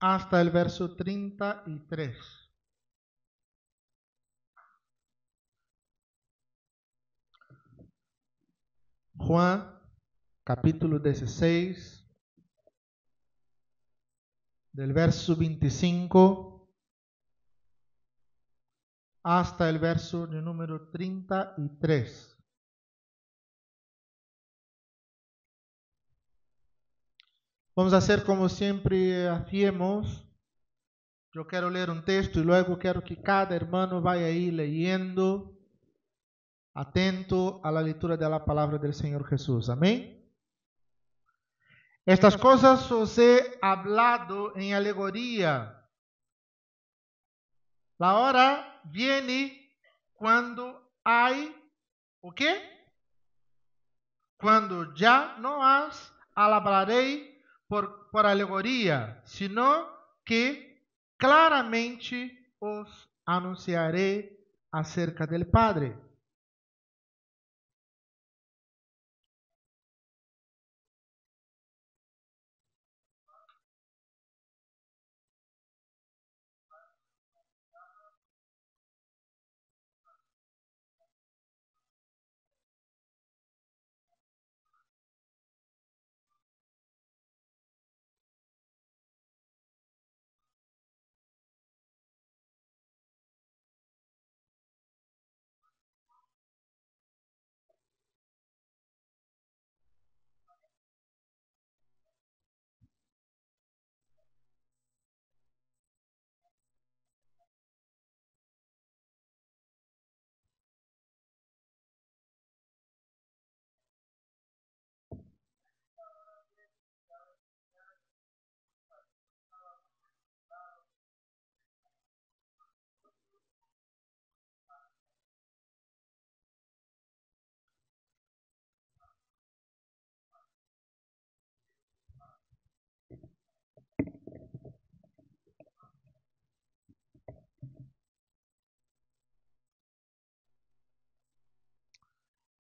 hasta el verso 33. Juan, capítulo 16, del verso 25 hasta el verso de número 33. Vamos a hacer como siempre hacíamos. Yo quiero leer un texto y luego quiero que cada hermano vaya ahí leyendo, atento a la lectura de la palabra del Señor Jesús. Amén. Estas cosas os he hablado en alegoría. La hora viene cuando hay, ¿o qué? Cuando ya no os hablaré por alegoría, sino que claramente os anunciaré acerca del Padre.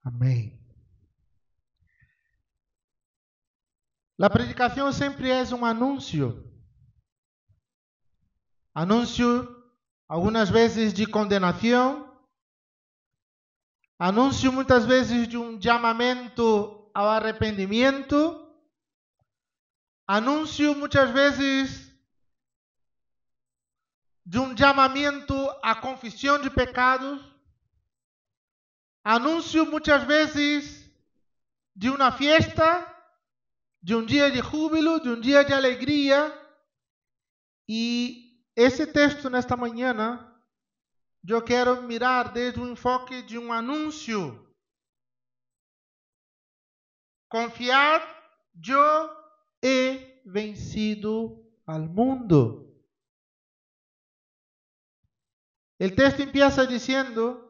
Amén. La predicación siempre es un anuncio. Anuncio algunas veces de condenación. Anuncio muitas vezes de um chamamento ao arrependimento. Anúncio muitas vezes de um chamamento à confissão de pecados. Anúncio muitas vezes de uma fiesta, de um dia de júbilo, de um dia de alegria. E esse texto nesta manhã, eu quero mirar desde o enfoque de um anúncio. Confiad, yo he vencido al mundo. El texto empieza diciendo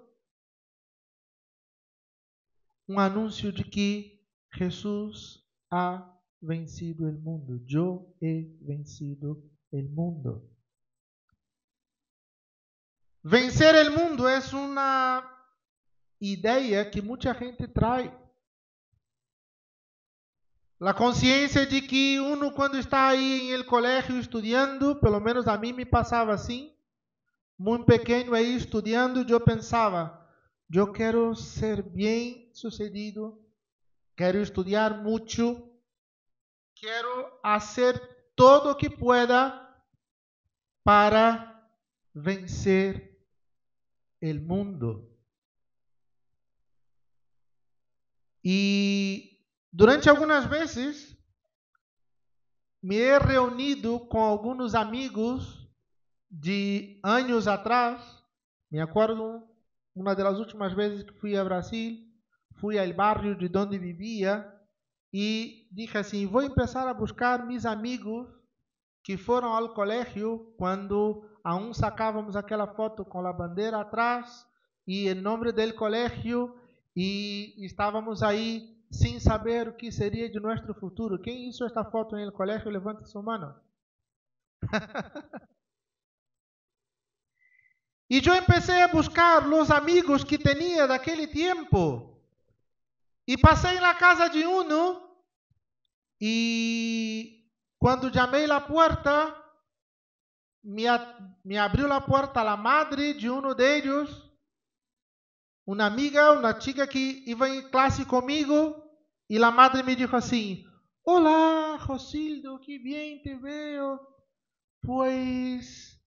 un anuncio de que Jesús ha vencido el mundo. Yo he vencido el mundo. Vencer el mundo es una idea que mucha gente trae. La conciencia de que uno cuando está ahí en el colegio estudiando, pelo menos a mí me pasaba así, muy pequeño ahí estudiando, yo pensaba, yo quiero ser bien sucedido, quiero estudiar mucho, quiero hacer todo lo que pueda para vencer el mundo. Y durante algunas veces me he reunido con algunos amigos de anos atrás. Me acuerdo uma das últimas vezes que fui a Brasil, fui ao bairro de onde vivia e dije assim, vou começar a buscar meus amigos que foram ao colégio quando aún sacávamos aquela foto com a bandeira atrás e em nome do colégio e estávamos aí sem saber o que seria de nosso futuro. Quem hizo esta foto no colégio? Levante sua mão. E eu empecé a buscar os amigos que tinha daquele tempo. E passei na casa de um e quando chamei a porta, me abrió la puerta la madre de uno de ellos, una amiga, una chica que iba en clase conmigo, y la madre me dijo así: hola, Rosildo, qué bien te veo. Pues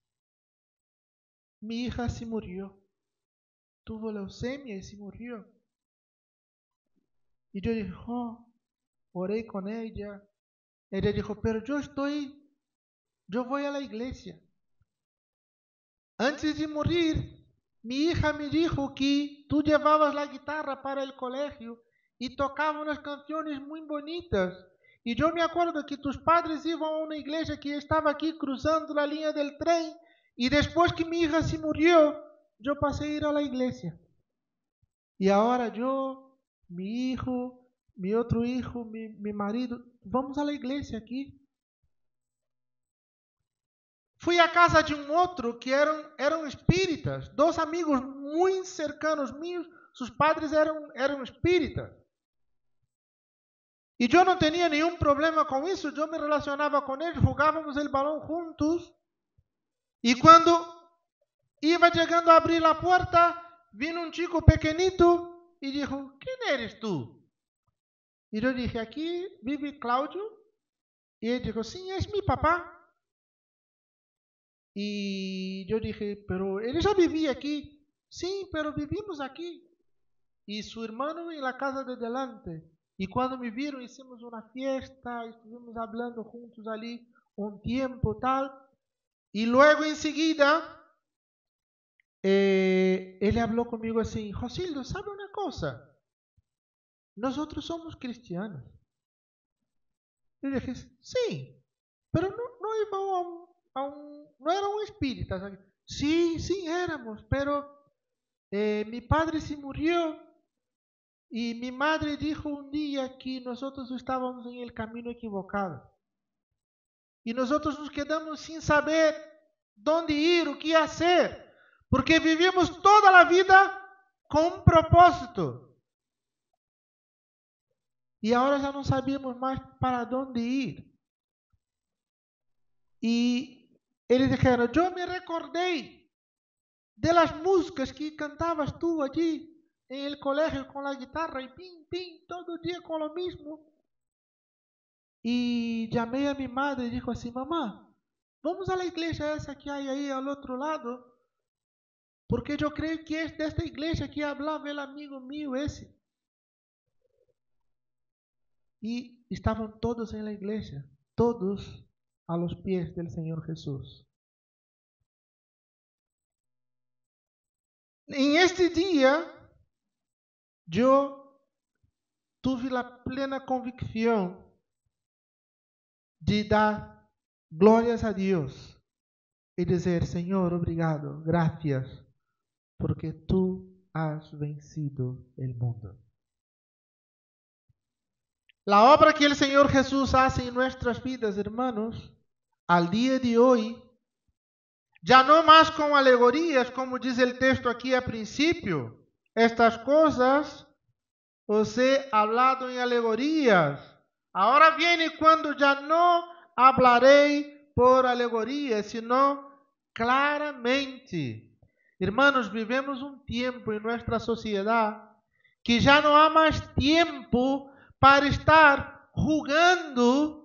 mi hija se murió, tuvo leucemia y se murió. Y yo dije, oré con ella. Ella dijo, pero yo voy a la iglesia. Antes de morir, mi hija me dijo que tú llevabas la guitarra para el colegio y tocabas unas canciones muy bonitas. Y yo me acuerdo que tus padres iban a una iglesia que estaba aquí cruzando la línea del tren, y después que mi hija se murió, yo pasé a ir a la iglesia. Y ahora yo, mi hijo, mi otro hijo, mi marido, vamos a la iglesia aquí. Fui à casa de um outro que eram espíritas, dois amigos muito cercanos meus, seus padres eram espíritas. E eu não tinha nenhum problema com isso, eu me relacionava com eles, jogávamos o balão juntos. E quando ia chegando a abrir a porta, vino um chico pequenito e disse, quem eres tu? E eu disse, aqui vive Cláudio. E ele disse, sim, és meu papá. E eu dije, pero ele já vivia aqui. Sim, pero vivimos aqui. E seu irmão em la casa de delante. E quando me viram, hicimos uma fiesta, estuvimos hablando juntos ali um tempo tal. E logo em seguida, ele falou comigo assim, Rosildo, ¿sabe uma coisa? Nós somos cristianos. Eu dije, sim, pero não íbamos no eran espíritas. Sí, éramos, pero mi padre se murió y mi madre dijo un día que nosotros estábamos en el camino equivocado. Y nosotros nos quedamos sin saber dónde ir, o qué hacer, porque vivimos toda la vida con un propósito. Y ahora ya no sabíamos más para dónde ir. Y eles disseram, eu me recordei de las músicas que cantabas tú allí en el colegio con la guitarra y pim, pim, todo el día con lo mismo. Y llamé a mi madre y dijo así, mamá, vamos a la iglesia esa que hay ahí al otro lado, porque yo creo que es de esta iglesia que hablaba el amigo mío ese. Y estaban todos en la iglesia, todos a los pies del Señor Jesús. En este día, yo tuve la plena convicción de dar glorias a Dios y decir, Señor, obrigado, gracias, porque tú has vencido el mundo. La obra que el Señor Jesús hace en nuestras vidas, hermanos, al día de hoy, ya no más con alegorías, como dice el texto aquí a principio. Estas cosas os he hablado en alegorías. Ahora viene cuando ya no hablaré por alegorías, sino claramente. Hermanos, vivemos un tiempo en nuestra sociedad que ya no hay más tiempo para estar jugando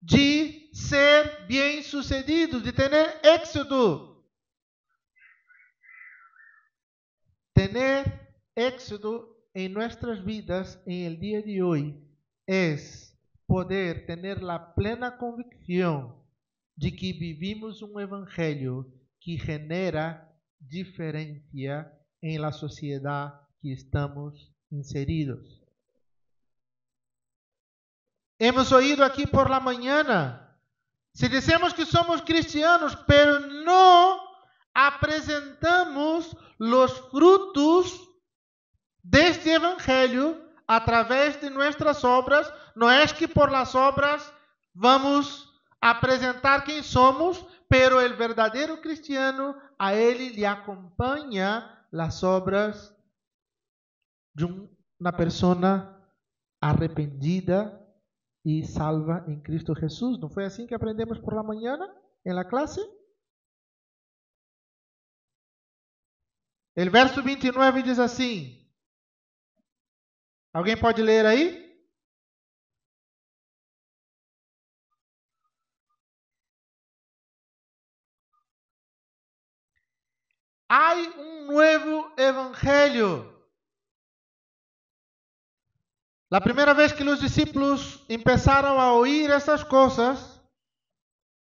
de ser bem-sucedidos, de ter éxito. Tener éxito en nuestras vidas en el día de hoy es poder tener la plena convicción de que vivimos un evangelio que genera diferencia en la sociedad que estamos inseridos. Hemos oído aquí por la mañana, si decimos que somos cristianos, pero no apresentamos los frutos de este evangelio a través de nuestras obras, no es que por las obras vamos a presentar quién somos, pero el verdadero cristiano, a él le acompaña las obras de una persona arrepentida y salva en Cristo Jesús. ¿No fue así que aprendemos por la mañana en la clase? O verso 29 diz assim. Alguém pode ler aí? Há um novo evangelho. La primeira vez que os discípulos começaram a ouvir essas coisas,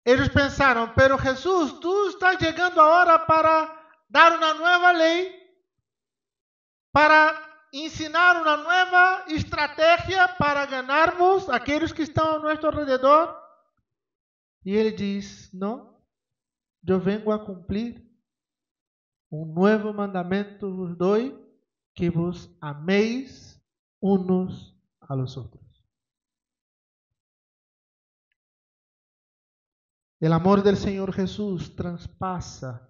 eles pensaram, pero Jesús, tú estás llegando ahora para dar una nueva ley, para ensinar una nueva estrategia para ganarmos aqueles que estão a nosso redor. E ele diz, não, eu vengo a cumprir um novo mandamento vos dou, que vos améis unos a los otros. El amor del Señor Jesús traspasa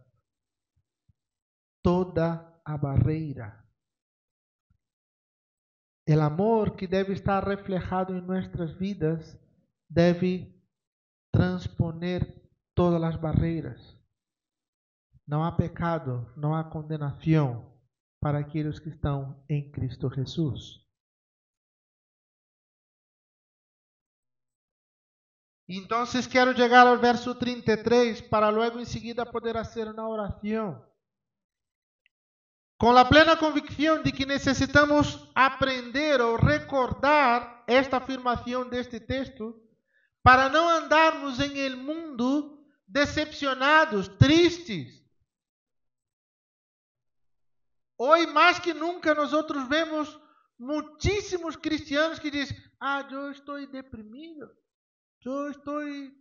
toda a barreira. El amor que deve estar reflejado en nuestras vidas deve transponer todas as barreiras. Não há pecado, não há condenação para aqueles que estão em Cristo Jesus. Então, quero chegar ao verso 33 para logo em seguida poder fazer uma oração. Com a plena convicção de que necessitamos aprender ou recordar esta afirmação deste texto para não andarmos em el mundo decepcionados, tristes. Hoje, mais que nunca, nós vemos muitíssimos cristianos que dizem, eu estou deprimido.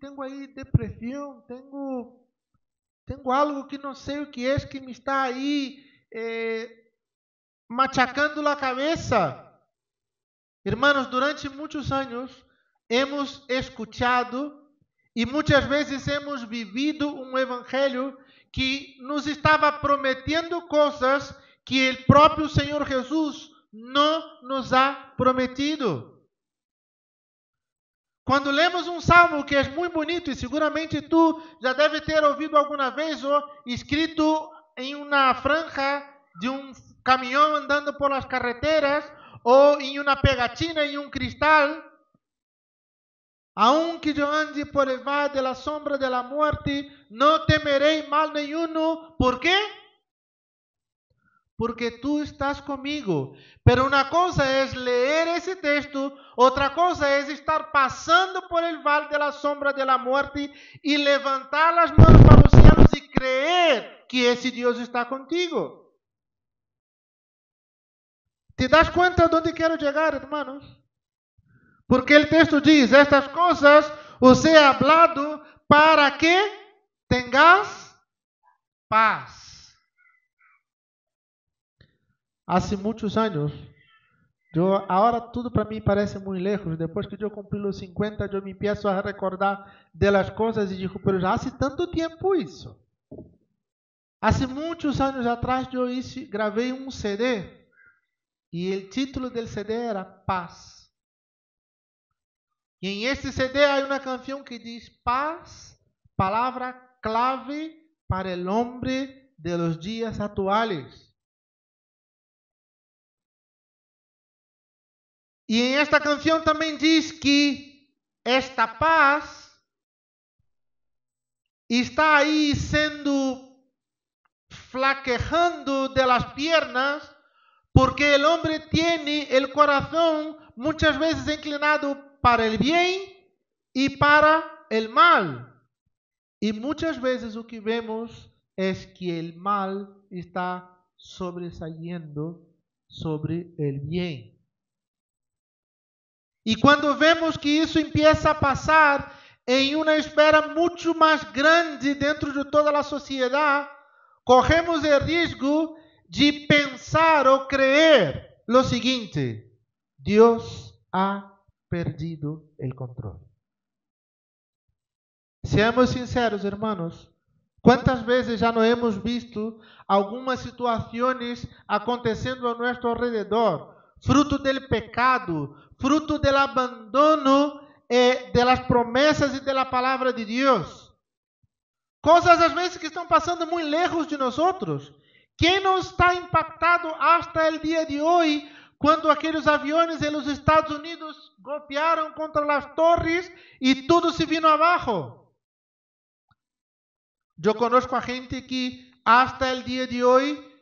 Tenho aí depressão, tenho algo que não sei o que é, que me está aí machacando a cabeça. Irmãos, durante muitos anos hemos escuchado e muitas vezes hemos vivido um evangelho que nos estava prometendo coisas que o próprio Senhor Jesus não nos ha prometido. Quando lemos um salmo que é muito bonito, e seguramente tu já deve ter ouvido alguma vez, ou escrito em uma franja de um caminhão andando por las carreteras, ou em uma pegatina, em um cristal. Aunque eu ande por el valle de la sombra de la muerte, não temerei mal nenhum. ¿Por quê? Porque tu estás comigo. Pero uma coisa é ler esse texto, outra coisa é estar passando por el valle de la sombra de la muerte e levantar as mãos para os céus e creer que esse Deus está contigo. ¿Te das conta de onde quero chegar, hermanos? Porque o texto diz, estas coisas os he hablado para que tengas paz. Há muitos anos, agora tudo para mim parece muito lejos. Depois que eu cumpri os 50, eu me empiezo a recordar das coisas e digo, pero já há tanto tempo isso. Há muitos anos atrás, eu gravei um CD e o título do CD era Paz. E em este CD há uma canção que diz paz, palavra clave para o homem de los dias atuales. E em esta canção também diz que esta paz está aí sendo flaquejando de las piernas, porque o homem tem o coração muitas vezes inclinado para o bem e para o mal. E muitas vezes o que vemos é que o mal está sobressaindo sobre o bem. E quando vemos que isso empieza a passar em uma esfera muito mais grande dentro de toda a sociedade, corremos o risco de pensar ou crer lo seguinte: Deus ha perdido o controle. Seamos sinceros, hermanos. Quantas vezes já não hemos visto algumas situações acontecendo a nosso redor, fruto do pecado, fruto do abandono de las promessas e da palavra de Deus? Coisas às vezes que estão passando muito lejos de nós, ¿Quién no está impactado hasta el día de hoy cuando aquellos aviones en los Estados Unidos golpearon contra las torres y todo se vino abajo? Yo conozco a gente que hasta el día de hoy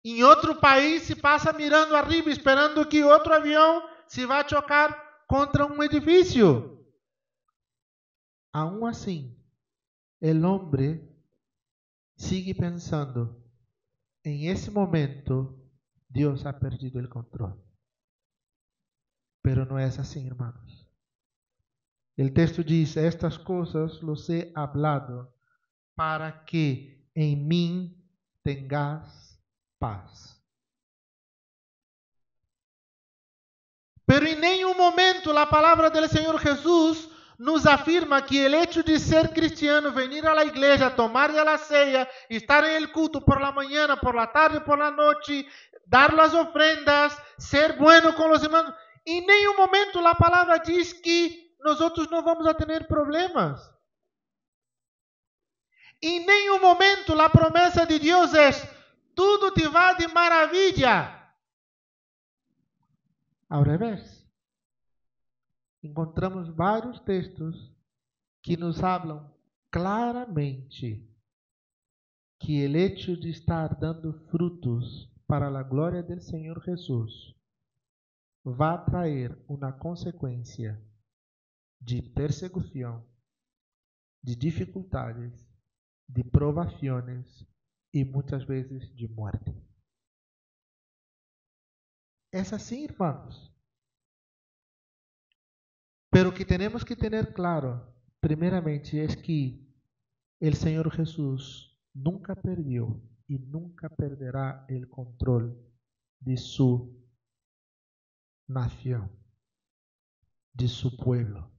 en otro país se pasa mirando arriba esperando que otro avión se va a chocar contra un edificio. Aún así, el hombre sigue pensando, en ese momento Dios ha perdido el control. Pero no es así, hermanos. El texto dice, estas cosas los he hablado para que en mí tengas paz. Pero en ningún momento la palabra del Señor Jesús nos afirma que el hecho de ser cristiano, venir a la iglesia, tomar de la ceia, estar en el culto por la mañana, por la tarde, por la noche, dar las ofrendas, ser bueno con los hermanos, en ningún momento la palabra dice que nosotros no vamos a tener problemas. En ningún momento la promesa de Dios es, todo te va de maravilla. Al revés. Encontramos vários textos que nos hablam claramente que o hecho de estar dando frutos para a glória do Senhor Jesus vai trazer uma consequência de persecução, de dificuldades, de provações e muitas vezes de morte. É assim, irmãos. Pero que tenemos que tener claro, primeramente, es que el Señor Jesús nunca perdió y nunca perderá el control de su nación, de su pueblo.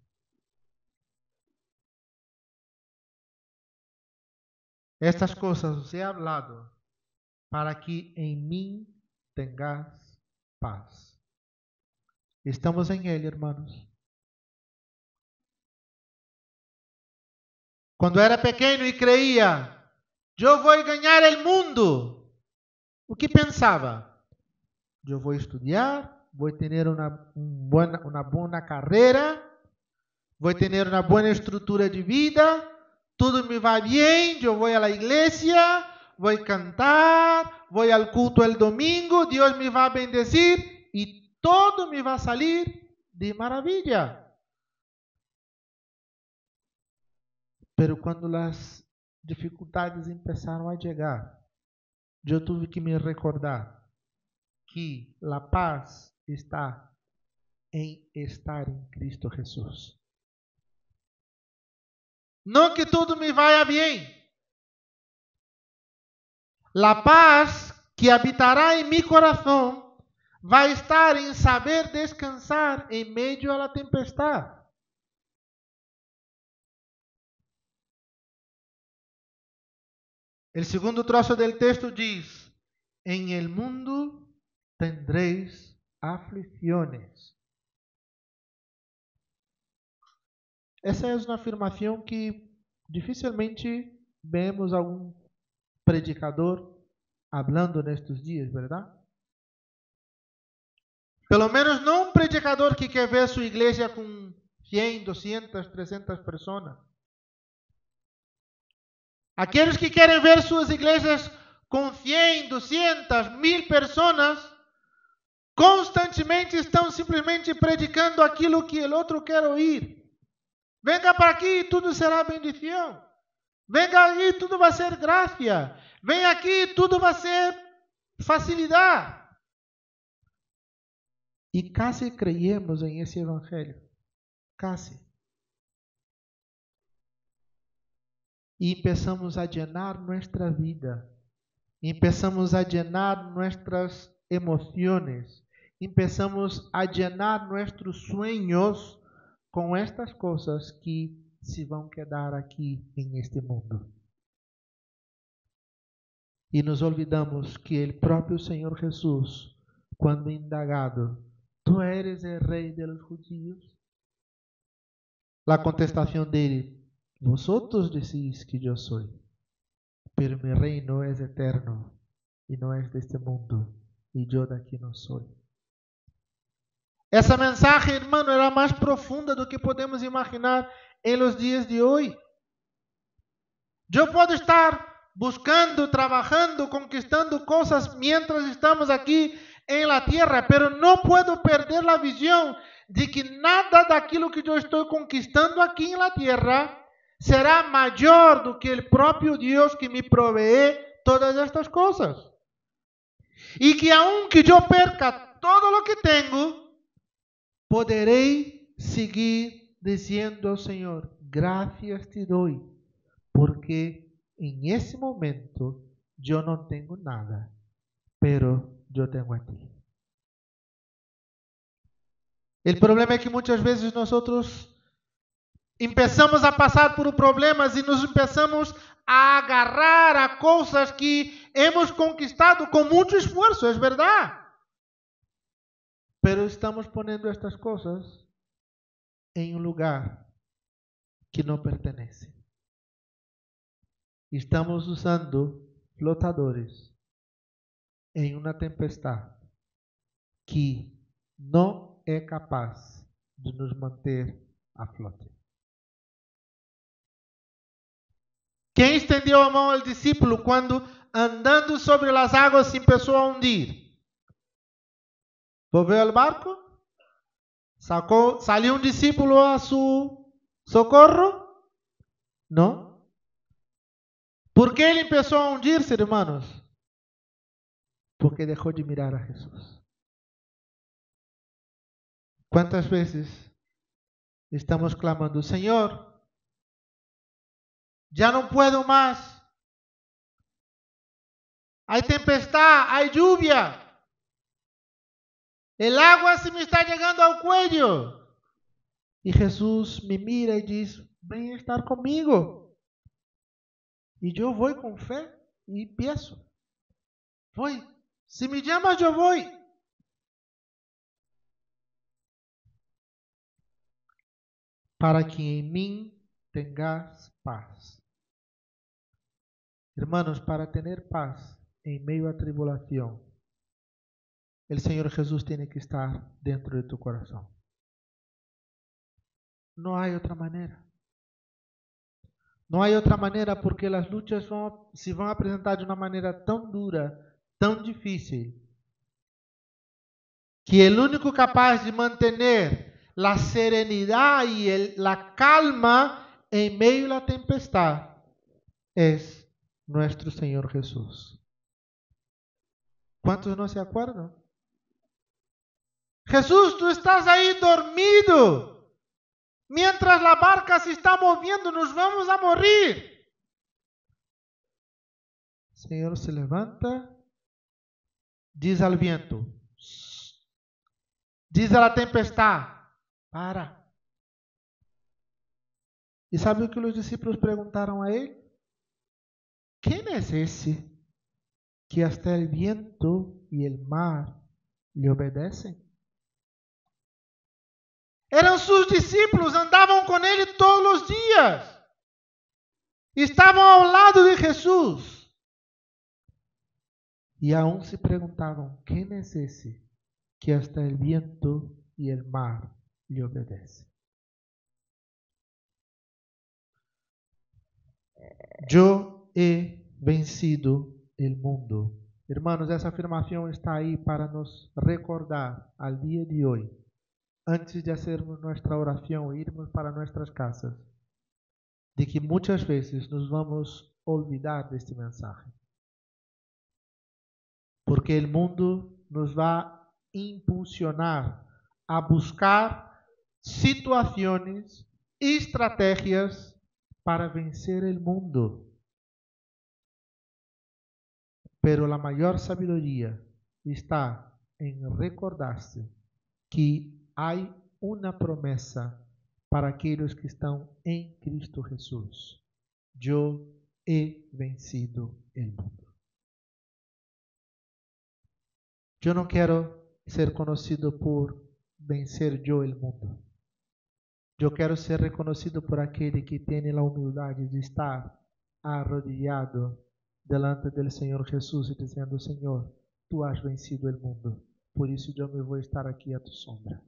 Estas cosas os he hablado para que en mí tengas paz. ¿Estamos en Él, hermanos? Quando era pequeno e creía, eu vou ganhar o mundo, o que pensava? Eu vou estudar, vou ter uma boa carreira, vou ter uma boa estrutura de vida, tudo me vai bem, eu vou à igreja, vou cantar, vou ao culto el domingo, Deus me vai bendecir e todo me vai sair de maravilha. Pero quando as dificuldades começaram a chegar, eu tive que me recordar que a paz está em estar em Cristo Jesus. Não que tudo me vaya bem. A paz que habitará em meu coração vai estar em saber descansar em meio à tempestade. El segundo trozo del texto dice, en el mundo tendréis aflicciones. Essa é uma afirmação que dificilmente vemos algum predicador hablando nestes dias, ¿verdad? Pelo menos não um predicador que quer ver sua igreja com 100, 200, 300 pessoas. Aqueles que querem ver suas igrejas com 100, 200, 1000 pessoas, constantemente estão simplesmente predicando aquilo que o outro quer ouvir. Venga para aqui e tudo será bendição. Venga aqui e tudo vai ser graça. Venha aqui e tudo vai ser facilidade. E casi creemos em esse evangelho. Casi. E empezamos a llenar nuestra vida, empezamos a llenar nuestras emociones, empezamos a llenar nuestros sueños con estas cosas que se vão quedar aqui en este mundo. E nos olvidamos que el próprio Senhor Jesús, quando indagado, ¿tú eres el rey de los judíos? La contestación dele, vosotros decís que yo soy. pero mi reino es eterno y no es de este mundo, y yo de aquí no soy. Essa mensagem, hermano, era mais profunda do que podemos imaginar em los dias de hoje. Eu posso estar buscando, trabajando, conquistando coisas mientras estamos aqui em la tierra, pero não puedo perder a visão de que nada daquilo que eu estou conquistando aqui em la tierra será maior do que o próprio Deus que me provee todas estas coisas. E que aunque eu perca todo o que tenho, poderei seguir dizendo ao Senhor: gracias te doy, porque em esse momento eu não tenho nada, pero eu tenho a ti. O problema é que muitas vezes nós começamos a passar por problemas e nos começamos a agarrar a coisas que hemos conquistado com muito esforço, é verdade. Pero estamos ponendo estas coisas em um lugar que não pertenece. Estamos usando flotadores em uma tempestade que não é capaz de nos manter a flote. Quem estendeu a mão ao discípulo quando andando sobre as águas se começou a hundir? Volvió al barco, salió un discípulo a su socorro. No. ¿Por qué él empezó a hundirse, hermanos? Porque dejó de mirar a Jesús. ¿Cuántas veces estamos clamando: Señor, ya no puedo más? Hay tempestad, hay lluvia. El agua se me está llegando al cuello. Y Jesús me mira y dice: ven a estar conmigo. Y yo voy con fe y empiezo. Voy. Si me llamas, yo voy. Para que en mí tengas paz. Hermanos, para tener paz en medio a tribulación, el Señor Jesús tiene que estar dentro de tu corazón. No hay otra manera. No hay otra manera, porque las luchas se van a presentar de una manera tan dura, tan difícil, que el único capaz de mantener la serenidad y la calma en medio de la tempestad es nuestro Señor Jesús. ¿Cuántos no se acuerdan? Jesús, tú estás ahí dormido. Mientras la barca se está moviendo, nos vamos a morir. El Señor se levanta, diz al viento, diz a la tempestad, para. E sabe o que os discípulos perguntaram a ele? ¿Quién es ese que hasta el viento y el mar le obedecen? Eram sus discípulos, andavam com ele todos os dias. Estavam ao lado de Jesus. E aún se perguntavam: ¿quién es ese que hasta el viento y el mar le obedecen? Yo he vencido el mundo. Hermanos, essa afirmação está aí para nos recordar al dia de hoje, antes de hacermos nuestra oración e irmos para nuestras casas, de que muchas veces nos vamos a olvidar de este mensaje. Porque el mundo nos va a impulsionar a buscar situaciones y estrategias para vencer el mundo. Pero la mayor sabiduría está en recordarse que hay una promesa para aquellos que están en Cristo Jesús. Yo he vencido el mundo. Yo no quiero ser conocido por vencer yo el mundo. Yo quiero ser reconocido por aquel que tiene la humildad de estar arrodillado delante do Senhor Jesus e dizendo: Senhor, tu has vencido o mundo, por isso eu me vou estar aqui a tu sombra.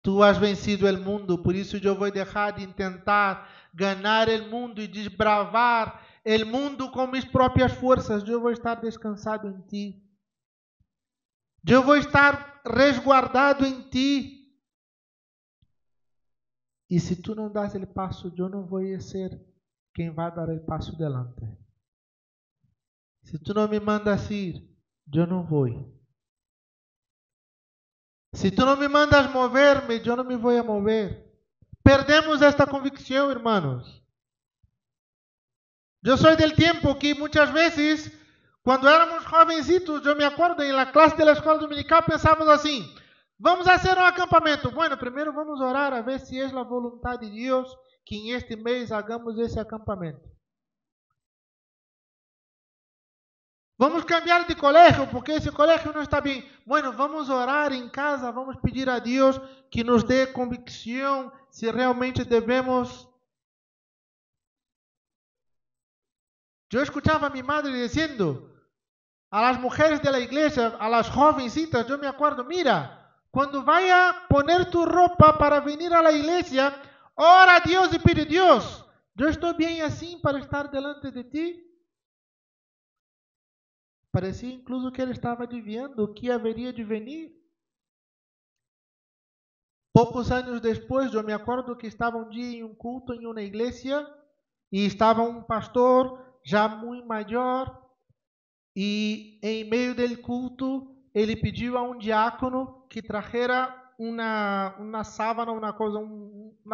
Tu has vencido o mundo, por isso eu vou deixar de tentar ganhar o mundo e desbravar o mundo com minhas próprias forças. Eu vou estar descansado em ti. Eu vou estar resguardado em ti. E se tu não das o passo, eu não vou ser quem vai dar o passo delante. Se tu não me mandas ir, eu não vou. Se tu não me mandas mover-me, eu não me vou a mover. Perdemos esta convicção, irmãos. Eu sou del tempo que muitas vezes, quando éramos jovencitos, eu me acordo em la classe da escola dominical, pensávamos assim: vamos fazer um acampamento. Bueno, primeiro vamos orar a ver se é a vontade de Deus que em este mês hagamos esse acampamento. Vamos cambiar de colégio, porque esse colégio não está bem. Bueno, vamos orar em casa, vamos pedir a Deus que nos dê convicção se realmente devemos. Eu escuchava a minha madre dizendo a las mujeres de la iglesia, a las jovencitas, eu me acuerdo, mira, quando vai a poner tu roupa para venir a la iglesia, ora a Deus e pide: Deus, eu estou bem assim para estar delante de ti. Parecia incluso que ele estava adivinhando o que haveria de venir. Poucos anos depois, eu me acordo que estava um dia em um culto em uma igreja e estava um pastor já muito maior e em meio do culto ele pediu a um diácono que trajera uma sábana, uma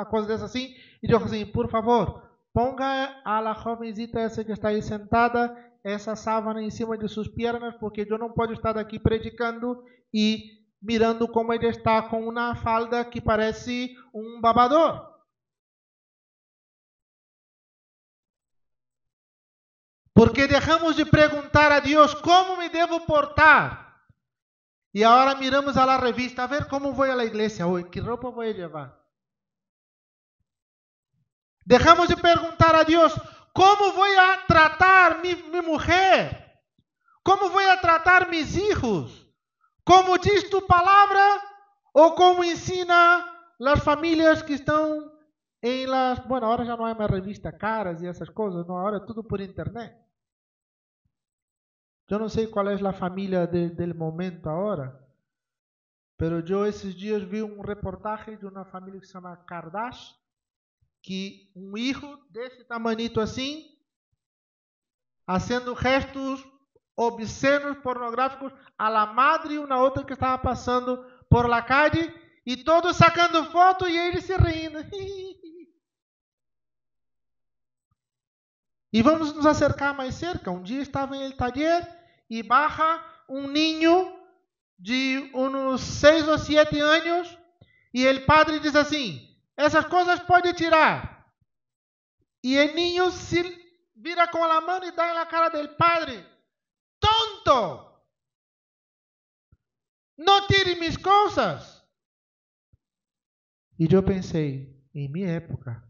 coisa dessa assim, e disse assim: por favor, ponga a la jovencita essa que está aí sentada essa sábana em cima de suas pernas, porque eu não posso estar aqui predicando e mirando como ele está com uma falda que parece um babador. Porque deixamos de perguntar a Deus como me devo portar. E agora miramos a la revista, a ver como vou a la igreja hoje, que roupa vou levar. Deixamos de perguntar a Deus como vou a tratar minha mulher. Como vou a tratar mis hijos? Como diz tu palavra? Ou como ensina as famílias que estão em las... Bueno, agora já não é mais revista caras e essas coisas, não, agora é tudo por internet. Eu não sei qual é a família do momento agora, mas eu esses dias vi um reportagem de uma família que se chama Kardashian, que um hijo desse tamanito assim, fazendo gestos obscenos, pornográficos a la madre e uma outra que estava passando por la calle e todos sacando foto e ele se rindo. E vamos nos acercar mais cerca. Um dia estava em el taller e baja um ninho de uns 6 ou 7 anos e o padre diz assim: essas coisas pode tirar. E o ninho se vira com a mão e dá na cara del padre: tonto! Não tire minhas coisas! E eu pensei, em minha época,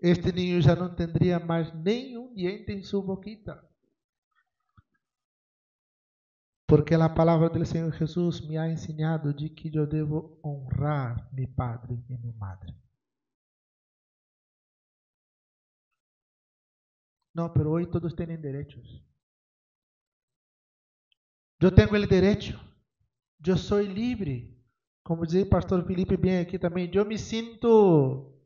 este ninho já não teria mais nenhum diente em sua boquita. Porque a palavra do Senhor Jesus me ha ensinado de que eu devo honrar meu padre e minha madre. Não, mas hoje todos têm direitos. Eu tenho o direito. Eu sou livre. Como dizia o pastor Felipe bem aqui também, eu me sinto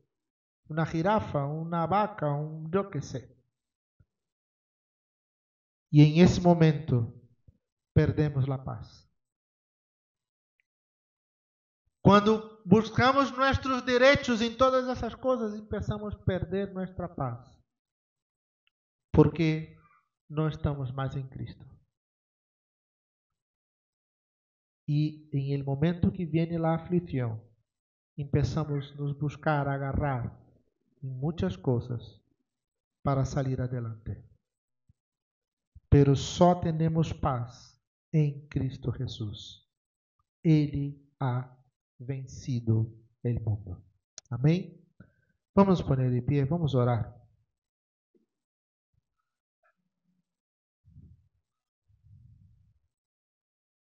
uma jirafa, uma vaca, eu que sei. E em esse momento, perdemos a paz. Quando buscamos nossos direitos em todas essas coisas, começamos a perder nossa paz. Porque não estamos mais em Cristo. E em el momento que vem a aflição, começamos a nos buscar, a agarrar em muitas coisas para sair adelante. Pero só temos paz em Cristo Jesus. Ele ha vencido o mundo. Amém? Vamos nos poner de pé, vamos orar.